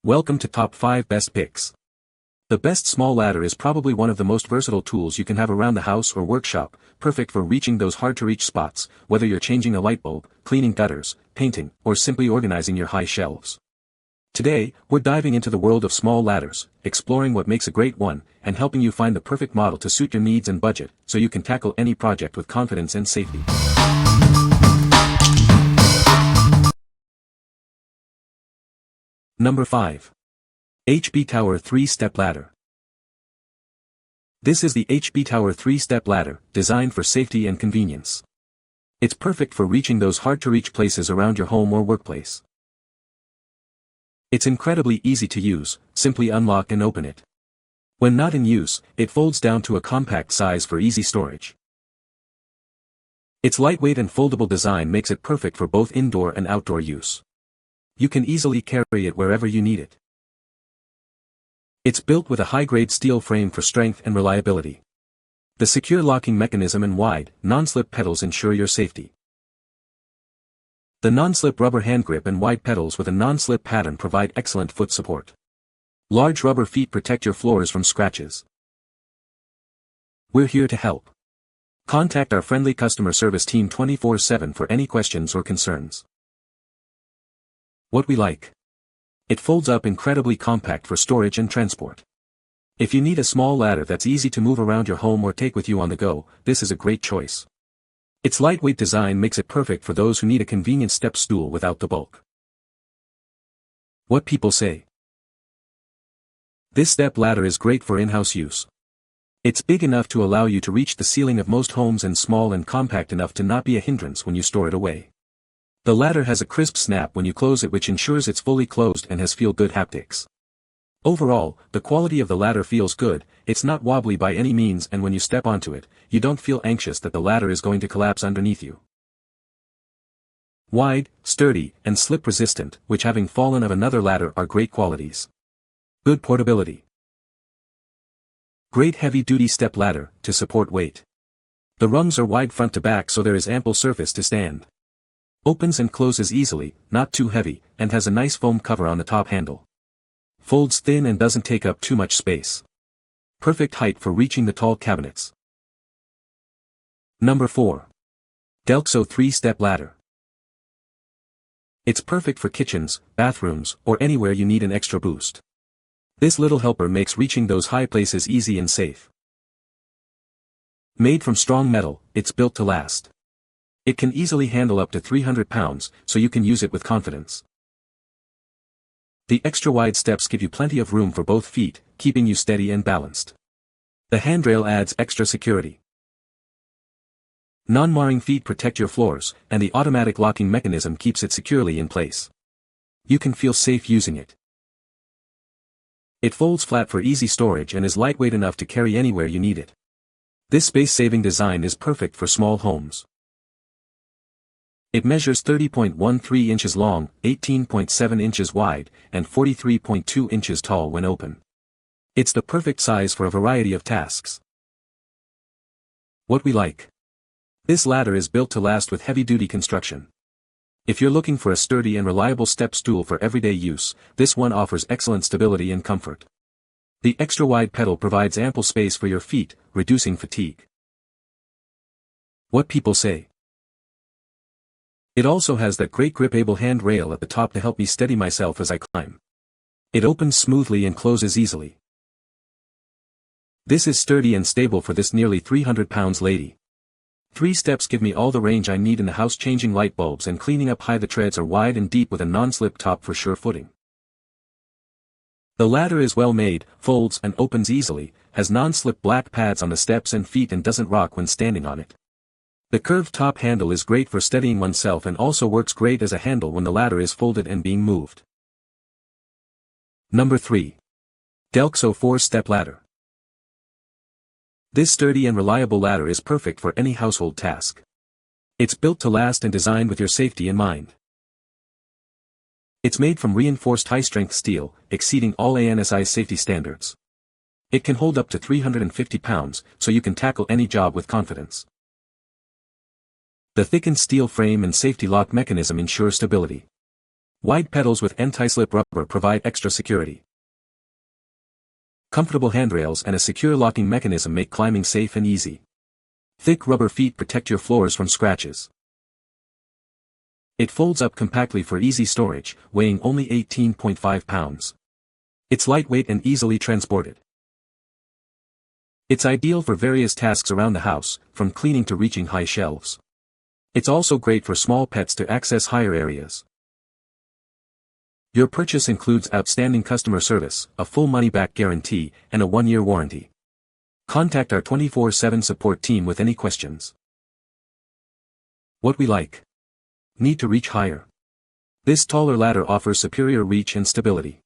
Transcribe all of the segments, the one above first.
Welcome to Top 5 Best Picks. The best small ladder is probably one of the most versatile tools you can have around the house or workshop, perfect for reaching those hard-to-reach spots, whether you're changing a light bulb, cleaning gutters, painting, or simply organizing your high shelves. Today, we're diving into the world of small ladders, exploring what makes a great one, and helping you find the perfect model to suit your needs and budget, so you can tackle any project with confidence and safety. Number 5. HBTower 3-Step Ladder. This is the HBTower 3-Step Ladder, designed for safety and convenience. It's perfect for reaching those hard-to-reach places around your home or workplace. It's incredibly easy to use, simply unlock and open it. When not in use, it folds down to a compact size for easy storage. Its lightweight and foldable design makes it perfect for both indoor and outdoor use. You can easily carry it wherever you need it. It's built with a high-grade steel frame for strength and reliability. The secure locking mechanism and wide, non-slip pedals ensure your safety. The non-slip rubber hand grip and wide pedals with a non-slip pattern provide excellent foot support. Large rubber feet protect your floors from scratches. We're here to help. Contact our friendly customer service team 24/7 for any questions or concerns. What we like. It folds up incredibly compact for storage and transport. If you need a small ladder that's easy to move around your home or take with you on the go, this is a great choice. Its lightweight design makes it perfect for those who need a convenient step stool without the bulk. What people say. This step ladder is great for in-house use. It's big enough to allow you to reach the ceiling of most homes and small and compact enough to not be a hindrance when you store it away. The ladder has a crisp snap when you close it, which ensures it's fully closed and has feel-good haptics. Overall, the quality of the ladder feels good, it's not wobbly by any means, and when you step onto it, you don't feel anxious that the ladder is going to collapse underneath you. Wide, sturdy, and slip-resistant, which having fallen of another ladder are great qualities. Good portability. Great heavy-duty step ladder, to support weight. The rungs are wide front to back, so there is ample surface to stand. Opens and closes easily, not too heavy, and has a nice foam cover on the top handle. Folds thin and doesn't take up too much space. Perfect height for reaching the tall cabinets. Number 4. Delxo 3-Step Ladder. It's perfect for kitchens, bathrooms, or anywhere you need an extra boost. This little helper makes reaching those high places easy and safe. Made from strong metal, it's built to last. It can easily handle up to 300 pounds, so you can use it with confidence. The extra wide steps give you plenty of room for both feet, keeping you steady and balanced. The handrail adds extra security. Non-marring feet protect your floors, and the automatic locking mechanism keeps it securely in place. You can feel safe using it. It folds flat for easy storage and is lightweight enough to carry anywhere you need it. This space-saving design is perfect for small homes. It measures 30.13 inches long, 18.7 inches wide, and 43.2 inches tall when open. It's the perfect size for a variety of tasks. What we like. This ladder is built to last with heavy-duty construction. If you're looking for a sturdy and reliable step stool for everyday use, this one offers excellent stability and comfort. The extra-wide pedal provides ample space for your feet, reducing fatigue. What people say. It also has that great grip-able hand rail at the top to help me steady myself as I climb. It opens smoothly and closes easily. This is sturdy and stable for this nearly 300 pounds lady. 3 steps give me all the range I need in the house. Changing light bulbs and cleaning up high. The treads are wide and deep with a non-slip top for sure footing. The ladder is well made, folds and opens easily, has non-slip black pads on the steps and feet and doesn't rock when standing on it. The curved top handle is great for steadying oneself and also works great as a handle when the ladder is folded and being moved. Number 3. Delxo 4-Step Ladder. This sturdy and reliable ladder is perfect for any household task. It's built to last and designed with your safety in mind. It's made from reinforced high-strength steel, exceeding all ANSI safety standards. It can hold up to 350 pounds, so you can tackle any job with confidence. The thickened steel frame and safety lock mechanism ensure stability. Wide pedals with anti-slip rubber provide extra security. Comfortable handrails and a secure locking mechanism make climbing safe and easy. Thick rubber feet protect your floors from scratches. It folds up compactly for easy storage, weighing only 18.5 pounds. It's lightweight and easily transported. It's ideal for various tasks around the house, from cleaning to reaching high shelves. It's also great for small pets to access higher areas. Your purchase includes outstanding customer service, a full money-back guarantee, and a 1-year warranty. Contact our 24/7 support team with any questions. What we like. Need to reach higher. This taller ladder offers superior reach and stability.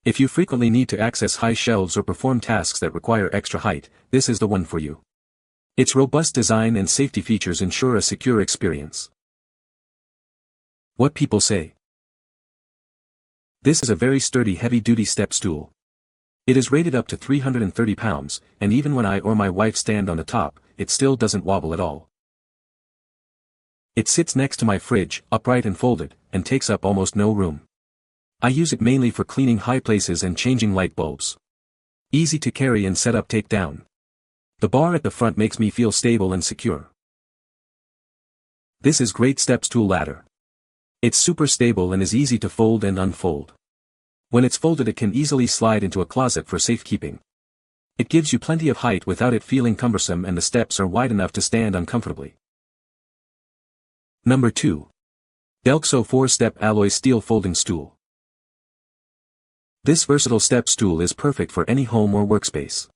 If you frequently need to access high shelves or perform tasks that require extra height, this is the one for you. Its robust design and safety features ensure a secure experience. What people say. This is a very sturdy heavy-duty step stool. It is rated up to 330 pounds, and even when I or my wife stand on the top, it still doesn't wobble at all. It sits next to my fridge, upright and folded, and takes up almost no room. I use it mainly for cleaning high places and changing light bulbs. Easy to carry and set up take down. The bar at the front makes me feel stable and secure. This is great step stool ladder. It's super stable and is easy to fold and unfold. When it's folded it can easily slide into a closet for safekeeping. It gives you plenty of height without it feeling cumbersome, and the steps are wide enough to stand uncomfortably. Number 2. Delxo 4-step alloy steel folding stool. This versatile step stool is perfect for any home or workspace.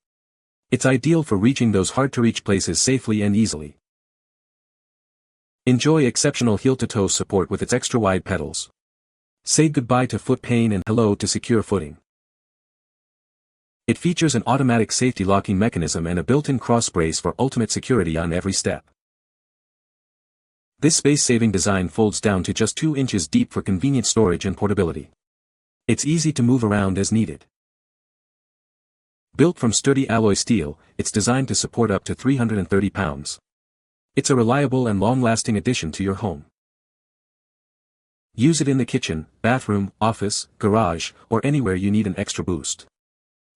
It's ideal for reaching those hard-to-reach places safely and easily. Enjoy exceptional heel-to-toe support with its extra-wide pedals. Say goodbye to foot pain and hello to secure footing. It features an automatic safety locking mechanism and a built-in cross brace for ultimate security on every step. This space-saving design folds down to just 2 inches deep for convenient storage and portability. It's easy to move around as needed. Built from sturdy alloy steel, it's designed to support up to 330 pounds. It's a reliable and long-lasting addition to your home. Use it in the kitchen, bathroom, office, garage, or anywhere you need an extra boost.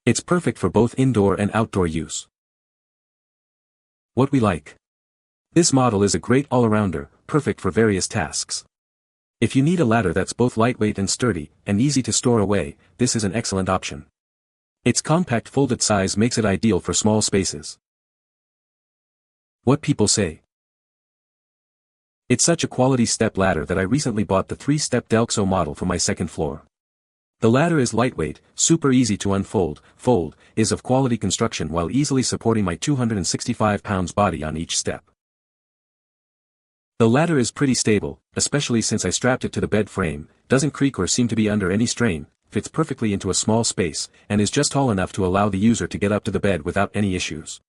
It's perfect for both indoor and outdoor use. What we like. This model is a great all-arounder, perfect for various tasks. If you need a ladder that's both lightweight and sturdy, and easy to store away, this is an excellent option. Its compact folded size makes it ideal for small spaces. What people say. It's such a quality step ladder that I recently bought the 3-step Delxo model for my second floor. The ladder is lightweight, super easy to fold, is of quality construction while easily supporting my 265 pounds body on each step. The ladder is pretty stable, especially since I strapped it to the bed frame, doesn't creak or seem to be under any strain, fits perfectly into a small space, and is just tall enough to allow the user to get up to the bed without any issues.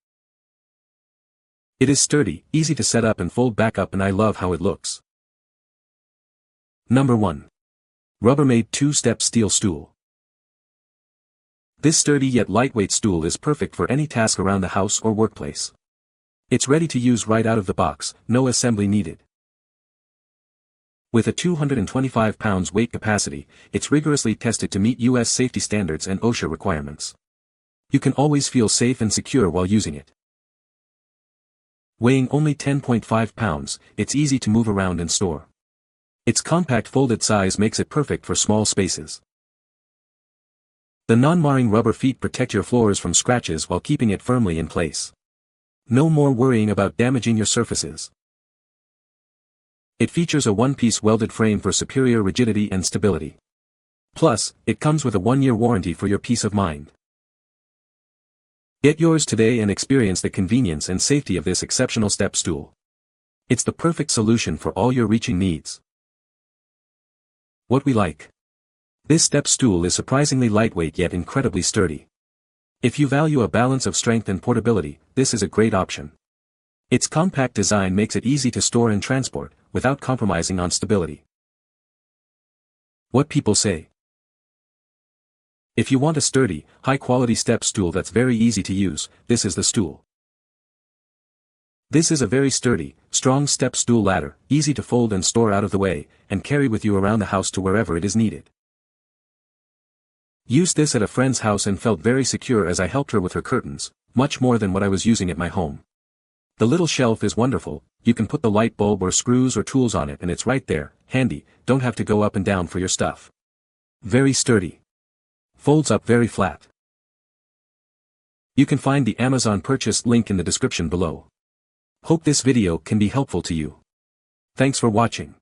It is sturdy, easy to set up and fold back up, and I love how it looks. Number 1. Rubbermaid 2-step steel stool. This sturdy yet lightweight stool is perfect for any task around the house or workplace. It's ready to use right out of the box, no assembly needed. With a 225 pounds weight capacity, it's rigorously tested to meet US safety standards and OSHA requirements. You can always feel safe and secure while using it. Weighing only 10.5 pounds, it's easy to move around and store. Its compact folded size makes it perfect for small spaces. The non-marring rubber feet protect your floors from scratches while keeping it firmly in place. No more worrying about damaging your surfaces. It features a one-piece welded frame for superior rigidity and stability. Plus, it comes with a 1-year warranty for your peace of mind. Get yours today and experience the convenience and safety of this exceptional step stool. It's the perfect solution for all your reaching needs. What we like. This step stool is surprisingly lightweight yet incredibly sturdy. If you value a balance of strength and portability, this is a great option. Its compact design makes it easy to store and transport, without compromising on stability. What people say. If you want a sturdy, high-quality step stool that's very easy to use, this is the stool. This is a very sturdy, strong step stool ladder, easy to fold and store out of the way, and carry with you around the house to wherever it is needed. Used this at a friend's house and felt very secure as I helped her with her curtains, much more than what I was using at my home. The little shelf is wonderful, you can put the light bulb or screws or tools on it and it's right there, handy, don't have to go up and down for your stuff. Very sturdy. Folds up very flat. You can find the Amazon purchase link in the description below. Hope this video can be helpful to you. Thanks for watching.